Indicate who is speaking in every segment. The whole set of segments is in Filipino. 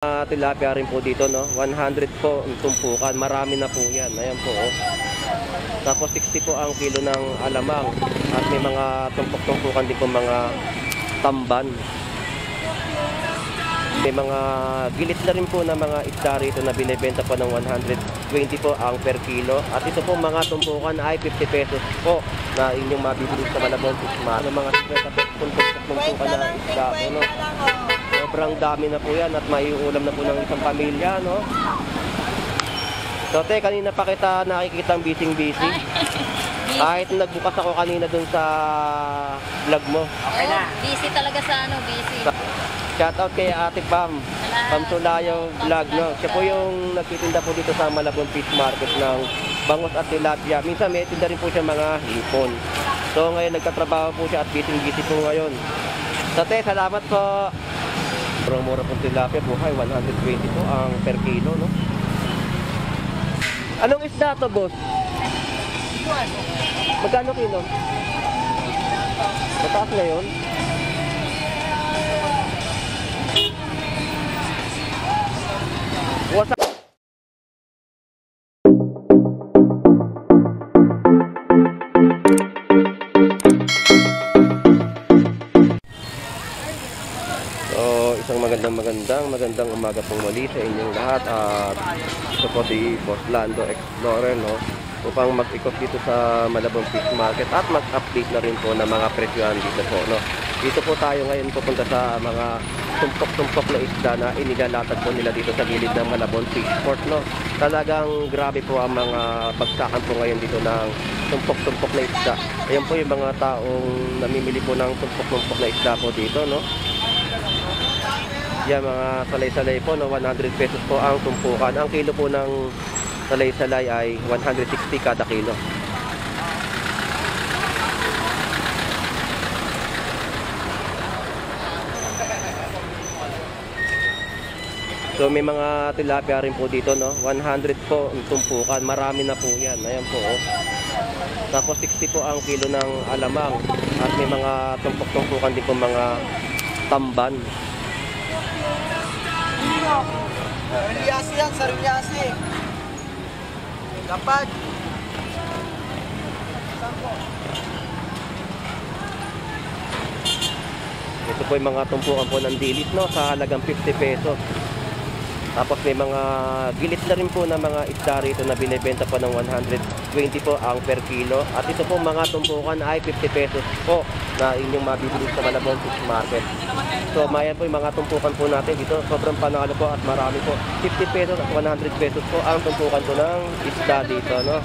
Speaker 1: Tilapia rin po dito, no? 100 po ang tumpukan. Marami na po yan. Ayan po, oh. Tapos 60 po ang kilo ng alamang. At may mga tumpok-tumpukan din po mga tamban. May mga gilit na rin po na mga isda rito na binibenta po ng 120 po ang per kilo. At ito po mga tumpukan ay 50 pesos po na inyong mabibili sa Malabon Fish Market. Mga 50 pesos tumpukan na isda po, no? Sobrang dami na po yan at maiulam na po ng isang pamilya, no? So, te, kanina pa kita nakikita ang busy-busy. Kahit nagbukas ako kanina dun sa vlog mo.
Speaker 2: Okay na. Busy talaga sa busy.
Speaker 1: Shoutout kay Ate Pam. Pam Sulayo vlog, no? Siya po yung nagtitinda po dito sa Malabon Fish Market ng bangus at tilapia. Minsan may tinda rin po siya mga hipon. So, ngayon nagtatrabaho po siya at busy-busy po ngayon. So, te, salamat po. Mura pong tilapia, buhay, 120 po ang per kilo, no? Anong isda to, boss? Magkano kilo? Mataas ngayon? What's up? Magandang umaga pong muli sa inyong lahat at ito po si Boss Lando Explorer, no? Upang mag-ikot dito sa Malabon Fish Market at mag-update na rin po ng mga presyohan dito po, no? Dito po tayo ngayon pupunta sa mga tumpok-tumpok na isda na inilalatag po nila dito sa gilid ng Malabon Fish Port, no? Talagang grabe po ang mga bagsakan po ngayon dito ng tumpok-tumpok na isda. Ayan po yung mga taong namimili po ng tumpok-tumpok na isda po dito, no? Yan, mga salay-salay po, no? 100 pesos po ang tumpukan. Ang kilo po ng salay-salay ay 160 kada kilo. So may mga tilapia rin po dito, no? 100 po ang tumpukan. Marami na po yan. Ayan po, oh. Tapos 60 po ang kilo ng alamang. At may mga tumpok-tumpukan din po mga tamban.
Speaker 3: Sarilyasi yan, sarilyasi. Kapag
Speaker 1: ito po yung mga tumpukan po ng dilis, no? Sa halagang 50 pesos. Tapos may mga gilit na rin po na mga isda rito na binibenta po ng 120 po ang per kilo. At ito po mga tumpukan ay 50 pesos po na inyong mabibili sa Malabon Fish Market. So mayan po yung mga tumpukan po natin dito. Sobrang panalo po at marami po. 50 pesos at 100 pesos po ang tumpukan po ng isda dito, no?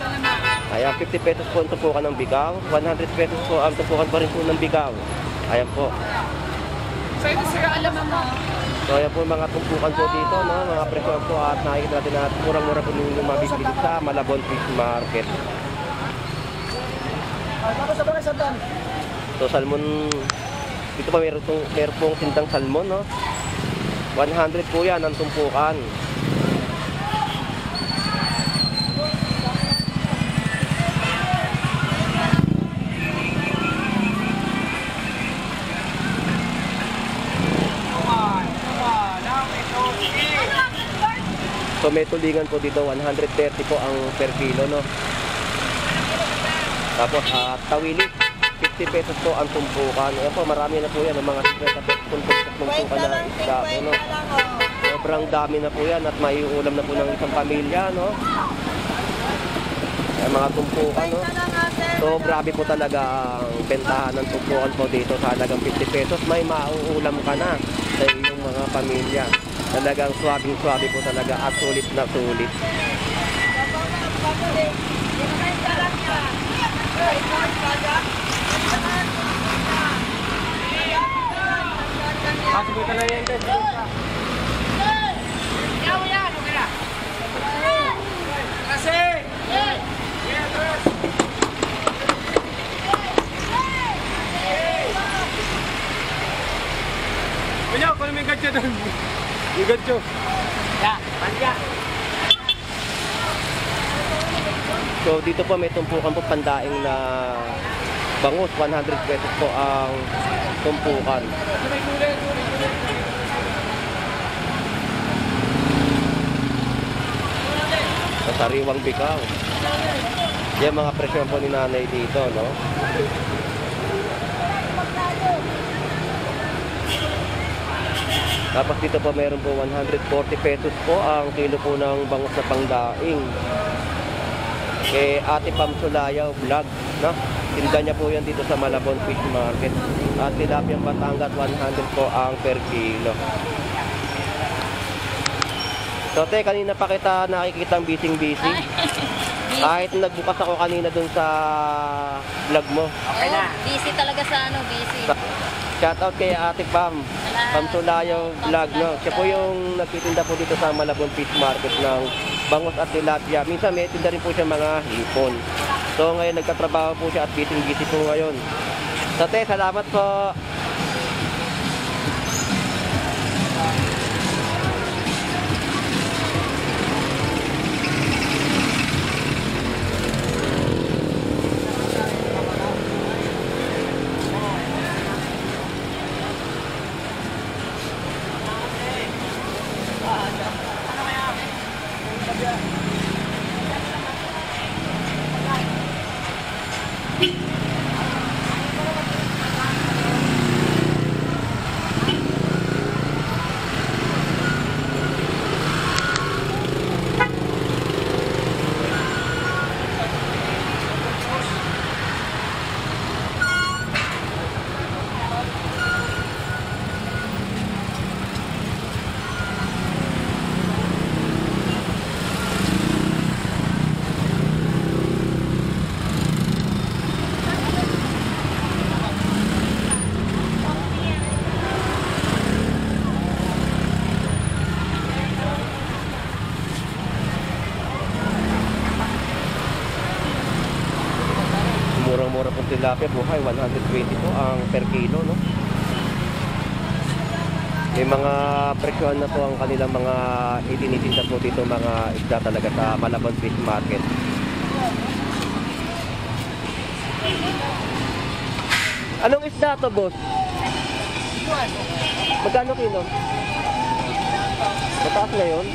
Speaker 1: Ayan, 50 pesos po ang tumpukan ng bigaw. 100 pesos po ang tumpukan pa rin po ng bigaw. Ayan po.
Speaker 2: So ito sir, alam mo.
Speaker 1: So ayan po yung mga tumpukan po dito, no? Mga presyo po at nakikita natin na murang-mura po yung mabibili sa Malabon Fish Market. So salmon, dito pa meron pong tindang salmon, no? 100 po yan ang tumpukan. So may tulingan po dito, 130 po ang per kilo, no? Tapos tawili, 50 pesos po ang tumpukan. Ayan po, marami na po yan, ang mga 50 pesos tumpukan na isda po, no? Sobrang dami na po yan at maiulam na po ng isang pamilya, no? Ayan, mga tumpukan, no? So grabe po talaga ang bentahan ng tumpukan po dito sa halagang 50 pesos. May mauulam ka na sa iyong mga pamilya. Talagang swabing-swabe po talaga at sulit na sulit.
Speaker 3: Pasok ka na yan, guys. Kasi! Kuya, kung may gadyo doon. Yung gadyo. Ya, panja.
Speaker 1: So dito po may tumpukan po pandaing na bangus, 100 pesos po ang tumpukan. Sariwang bikaw. Yan mga presyo po ni nanay dito, no? Tapos dito po meron po 140 pesos po ang kilo po ng bangus na pangdaing. Kay Ate Pam Sulayaw Vlog, no? Tinda niya po yan dito sa Malabon Fish Market. At tilapiyang Batangas 100 po ang per kilo. So te, kanina pa kita nakikita ang busy-busy. Kahit nagbukas ako kanina dun sa vlog mo.
Speaker 2: Okay na. Busy talaga sa ano, busy.
Speaker 1: Shoutout kay Ate Pam. Pam Sulayaw Vlog, no? Siya po yung nagtitinda po dito sa Malabon Fish Market ng bangus at tilapia. Minsan may tinda rin po siya mga hipon. So ngayon nagtatrabaho po siya at busy po ngayon. So te, salamat po. Murang-mura pong tilapia, buhay 120 po ang per kilo, no? May mga presyohan na po ang kanilang mga itinitinda po dito, mga isda talaga sa Malabon Fish Market. Anong isda to, boss? Magkano kilo? Mataas na yun?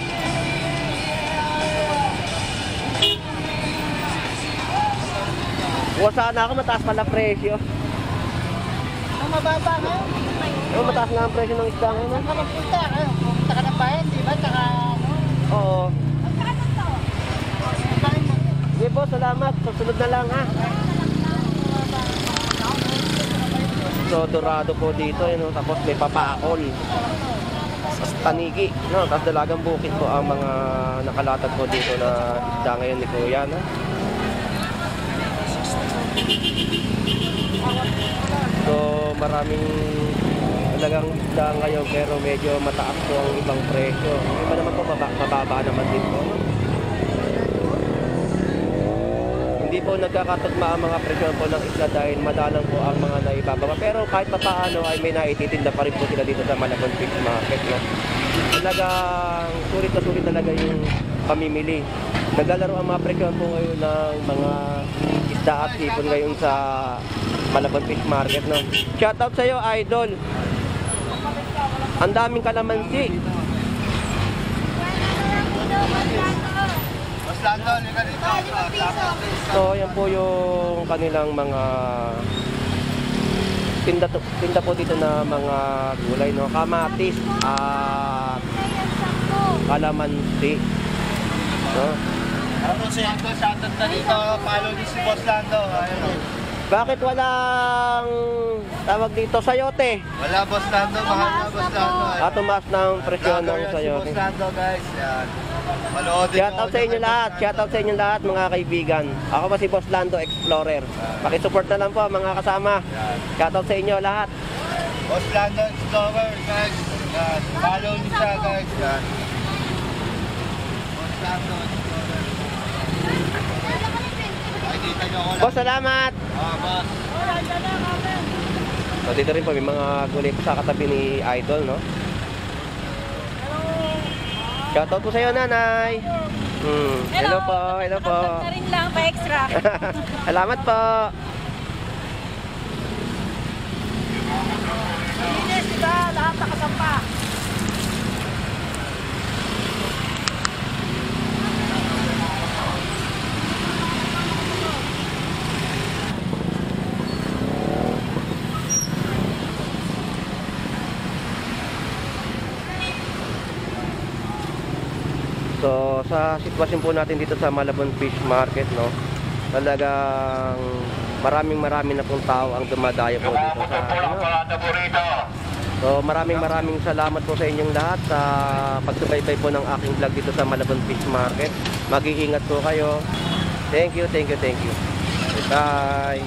Speaker 1: Kuha sana ako, mataas pala presyo.
Speaker 2: Ang mababa ngayon.
Speaker 1: Oh, mataas nga ang presyo ng isda ngayon.
Speaker 2: Saan ka magpunta? Punta ka ng bayan, di ba? Tsaka ano?
Speaker 1: Oo. Sige po, salamat. Susunod na lang, ha. So, dorado po dito, no? Tapos may papaakol. Tapos tanigi, no? Tapos dalagang bukid po ang mga nakalatag po dito na isda ngayon ni Kuya, no? So, maraming talagang isda ngayon pero medyo mataas po ang ibang presyo. Iba naman po, mababa naman din po. Hindi po nagkakatugma ang mga presyo po ng isda dahil madalang po ang mga naibababa. Pero kahit papaano ay may naititinda pa rin po sila dito sa Malabon Fish Market, no? Talagang sulit na sulit talaga yung pamimili. Naglalaro ang mga presyo po ngayon ng mga isda at hipon ngayon sa Malabon Fish Market, no? Shoutout sa iyo, idol. Ang daming kalamansi. So, yan po yung kanilang mga tinda po dito na mga gulay, no? Kamatis at kalamansi, no?
Speaker 3: Ano si Uncle shoutout na dito, follow niyo si Boss Lando. Ayun o.
Speaker 1: Bakit walang tawag dito sayote?
Speaker 3: Wala Boss Lando, mahal na Boss Lando.
Speaker 1: At tumaas ng presyo ng sayote.
Speaker 3: Si Boss Lando guys, yan. Manoodin
Speaker 1: Shoutout sa inyo lahat, shoutout sa inyo lahat mga kaibigan. Ako pa si Boss Lando Explorer. Pakisupport na lang po mga kasama. Shoutout sa inyo lahat.
Speaker 3: Boss Lando Explorer guys. Yan. Follow niyo siya guys. Yan. Boss Lando Explorer. Ay, kita niyo ako lang.
Speaker 1: Boss, salamat.
Speaker 3: Boss.
Speaker 1: So dito rin po may mga gulay po sa katabi ni Idol, no? Shoutout po sa iyo, nanay. Hello po, hello po.
Speaker 2: Na rin lang, pa-extra.
Speaker 1: Salamat po.
Speaker 2: Linis, diba? Lahat nakasampa.
Speaker 1: So, sa sitwasyon po natin dito sa Malabon Fish Market, no, talagang maraming na pong tao ang dumadayo po dito sa So, maraming salamat po sa inyong lahat sa pagsubaybay po ng aking vlog dito sa Malabon Fish Market. Mag-iingat po kayo. Thank you. Bye.